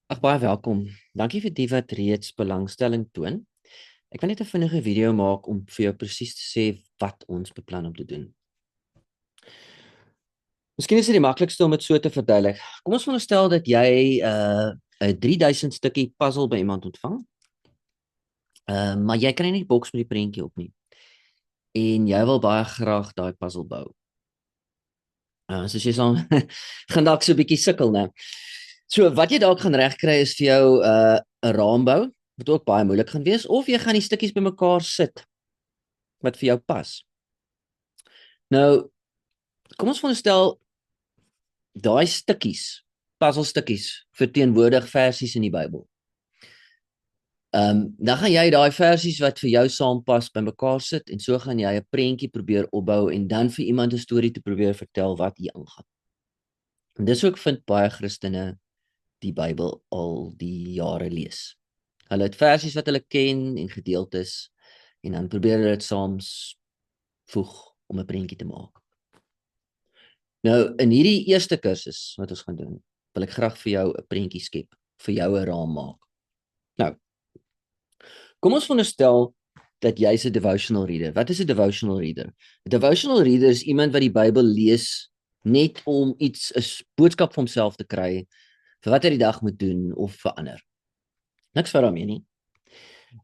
Ag, baie welkom. Dankie vir die wat reeds belangstelling toon. Ek wil net 'n vinnige video maak om vir jou presies te sê wat ons beplan om te doen. Miskien is dit die maklikste om dit so te verduidelik. Kom ons veronderstel dat jy 'n 3000 stukkie puzzle by iemand ontvang. Maar jy kry nie die boks met die prentjie op nie. En jy wil baie graag daai puzzle bou. So jy sal gaan dalk so 'n bietjie sukkel, né? So wat jy dalk gaan regkry is vir jou 'n raambou wat ook baie moeilik gaan wees, of jy gaan die stukkies bymekaar sit wat vir jou pas. Nou, kom ons veronderstel daai stukkies, puzzelstukkies verteenwoordig versies in die Bybel. Dan gaan jy daai versies wat vir jou saampas bymekaar sit en so gaan jy 'n prentjie probeer opbou en dan vir iemand 'n storie te probeer vertel wat hier aangaan. En dis ook vind baie Christene die Bybel al die jare lees. Hulle het versies wat hulle ken en gedeeltes en dan probeer hulle dit saams voeg om 'n prentjie te maak. Nou, in hierdie eerste kursus wat ons gaan doen, wil ek graag vir jou 'n prentjie skep, vir jou 'n raam maak. Nou, kom ons veronderstel dat jy's 'n devotional reader. Wat is 'n devotional reader? 'n Devotional reader is iemand wat die Bybel lees net om iets, 'n boodskap vir homself te kry vir wat hy die dag moet doen of vir ander. Niks vir daarmee nie.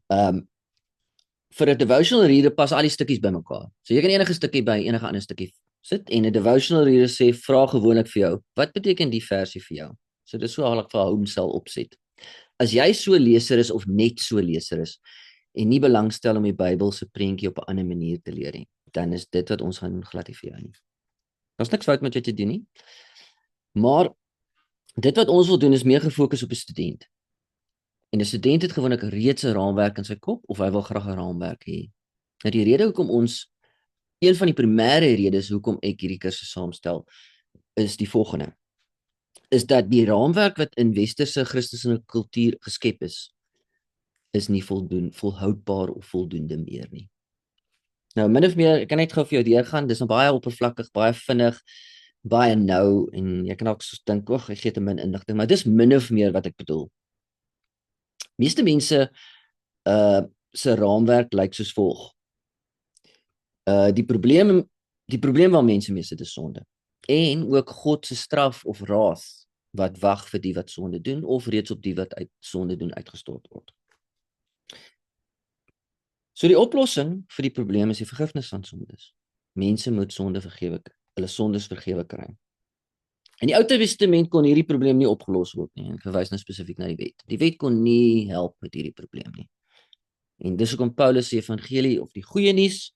Vir 'n devotional reader pas al die stukkies bymekaar. So jy kan enige stukkie by enige ander stukkie sit en 'n devotional reader vra gewoonlik vir jou, wat beteken die versie vir jou? So dis so halk vir hom sal opset. As jy so leser is of net so leser is en nie belangstel om die Bybel se prentjie op 'n ander manier te leer nie, dan is dit wat ons gaan doen glad nie vir jou nie. Daar's niks fout met wat jy doen nie. Maar dit wat ons wil doen is meer gefokus op 'n student. En 'n student het gewoonlik reeds 'n raamwerk in sy kop of hy wil graag 'n raamwerk hê. Nou die rede hoekom een van die primêre redes hoekom ek hierdie kursus saamstel, is die volgende. Is dat die raamwerk wat in westerse Christelike kultuur geskep is nie volhoudbaar of voldoende meer nie. Nou min of meer, ek kan net gou vir jou deurgaan, dis nou baie oppervlakkig, baie vinnig, baie nou en jy kan ook so dink, ek gee te min inligting, maar dis min of meer wat ek bedoel. Meeste mense se raamwerk lyk soos volg. Die probleem waar mense mee sit is sonde. En ook God se straf of wrath wat wag vir die wat sonde doen of reeds op die wat uit sonde doen uitgestort word. So die oplossing vir die probleem is die vergifnis van sondes. Mense moet hulle sondes vergewe kry. In die Ou Testament kon hierdie probleem nie opgelos word nie. Ek verwys nou spesifiek na die wet. Die wet kon nie help met hierdie probleem nie. En dis hoekom Paulus se evangelie of die goeie nuus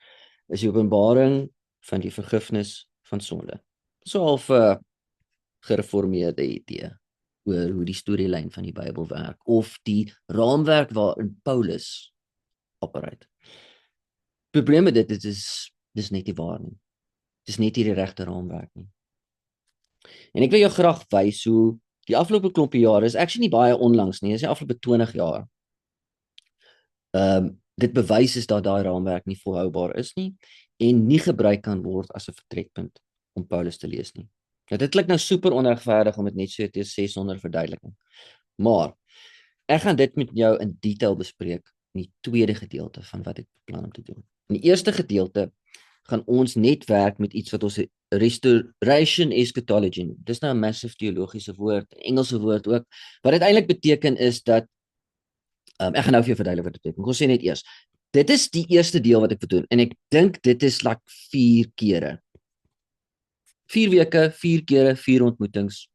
is die openbaring van die vergifnis van sonde. So half 'n gereformeerde idee oor hoe die storielyn van die Bybel werk of die raamwerk waarin Paulus opereer. Probleem met dit is dis net nie waar nie. Dis net nie die regte raamwerk nie. En ek wil jou graag wys hoe die afgelope klompie jare is actually nie baie onlangs nie, dis die afgelope 20 jaar. Dit bewys is dat daai raamwerk nie volhoubaar is nie en nie gebruik kan word as 'n vertrekpunt om Paulus te lees nie. Nou dit klink nou super onregverdig om dit net so te sê sonder verduideliking. Maar ek gaan dit met jou in detail bespreek in die tweede gedeelte van wat ek beplan om te doen. In die eerste gedeelte gaan ons net werk met iets wat ons restoration eschatology noem. Dis nou 'n massive teologiese woord, Engelse woord ook. Wat dit eintlik beteken is dat ek gaan nou vir jou verduidelik wat dit beteken. Kom ons sê net eers. Dit is die eerste deel wat ek wil doen en ek dink dit is like 4 kere. 4 weke, 4 kere, 4 ontmoetings.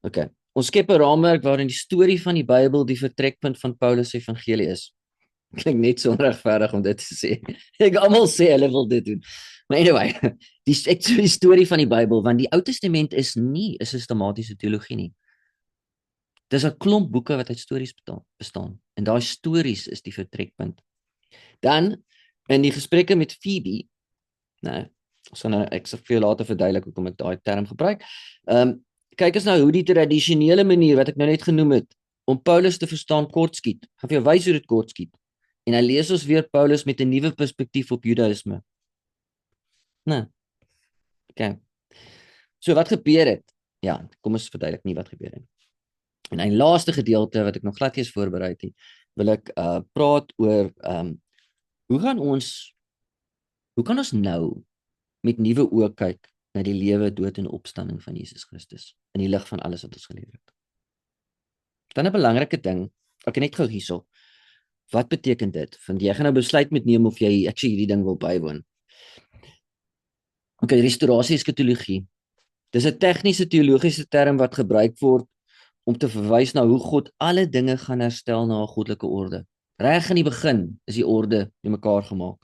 Okay. Ons skep 'n raamwerk waarin die storie van die Bybel die vertrekpunt van Paulus se evangelie is. Klink net so onregverdig om dit te sê. Ek almal sê hulle wil dit doen. Maar anyway, die storie van die Bybel, want die Ou Testament is nie 'n sistematiese teologie nie. Dis 'n klomp boeke wat uit stories bestaan. En daai stories is die vertrekpunt. Dan in die gesprekke met Phoebe, ek sal vir jou later verduidelik hoekom ek daai term gebruik. Kyk as nou hoe die tradisionele manier wat ek nou net genoem het om Paulus te verstaan kortskiet. Ek gaan vir jou wys hoe dit kortskiet. En dan lees ons weer Paulus met 'n nuwe perspektief op Judaïsme. Okay. So wat gebeur het? Ja, kom ons verduidelik nie wat gebeur het. En 'n laaste gedeelte wat ek nog glad eers voorberei het, wil ek praat oor hoe gaan ons hoe kan ons nou met nuwe oë kyk na die lewe, dood en opstanding van Jesus Christus in die lig van alles wat ons geleer het. Dan 'n belangrike ding, ek net gou hierso. Wat beteken dit? Want jy gaan nou besluit met neem of jy actually hierdie ding wil bywoon. Okay, restaurasie eskatologie. Dis 'n tegniese teologiese term wat gebruik word om te verwys na hoe God alle dinge gaan herstel na 'n goddelike orde. Reg in die begin is die orde bymekaar gemaak.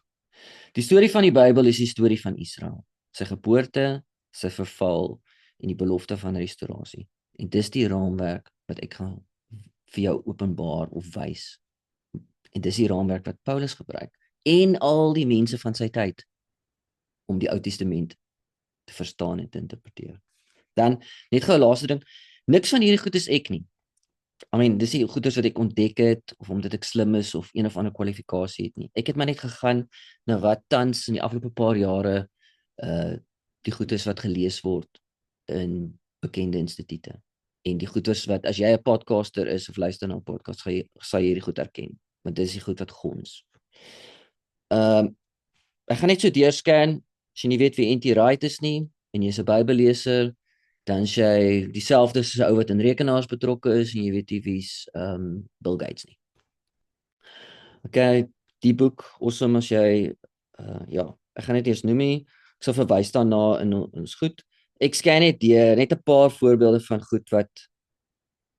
Die storie van die Bybel is die storie van Israel, sy geboorte, sy verval en die belofte van restaurasie. En dis die raamwerk wat ek gaan vir jou openbaar of wys. En dis die raamwerk wat Paulus gebruik en al die mense van sy tyd om die Ou Testament te verstaan en te interpreteer. Dan net gou 'n laaste ding, niks van hierdie goed is ek nie. Dis nie goeders wat ek ontdek het of omdat ek slim is of een of ander kwalifikasie het nie. Ek het maar net gegaan na wat tans in die afgelope paar jare die goeders wat gelees word in bekende instituie. En die goeders wat as jy 'n podcaster is of luister na 'n podcast, sal jy hierdie goed herken, want dis die goed wat gons. Ek gaan net so deurscan, as jy nie weet wie N.T. Wright is nie en jy's 'n Bybelleser, dan sê hy dieselfde soos 'n ou wat in rekenaars betrokke is en jy weet nie wie's Bill Gates nie. Okay, die boek awesome as jy ja, ek gaan net eers noem nie. Ek sal verwys daarna in ons goed. Ek scan net deur net 'n paar voorbeelde van goed wat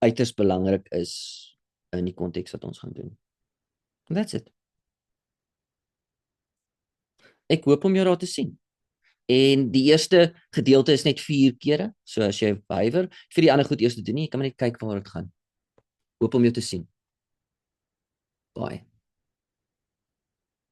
uiters belangrik is in die konteks wat ons gaan doen. And that's it. Ek hoop om jou daar te sien. En die eerste gedeelte is net 4 kere, so as jy huiwer, vir die ander goed eers te doen nie, jy kan maar net kyk waar dit gaan. Hoop om jou te sien. Bye.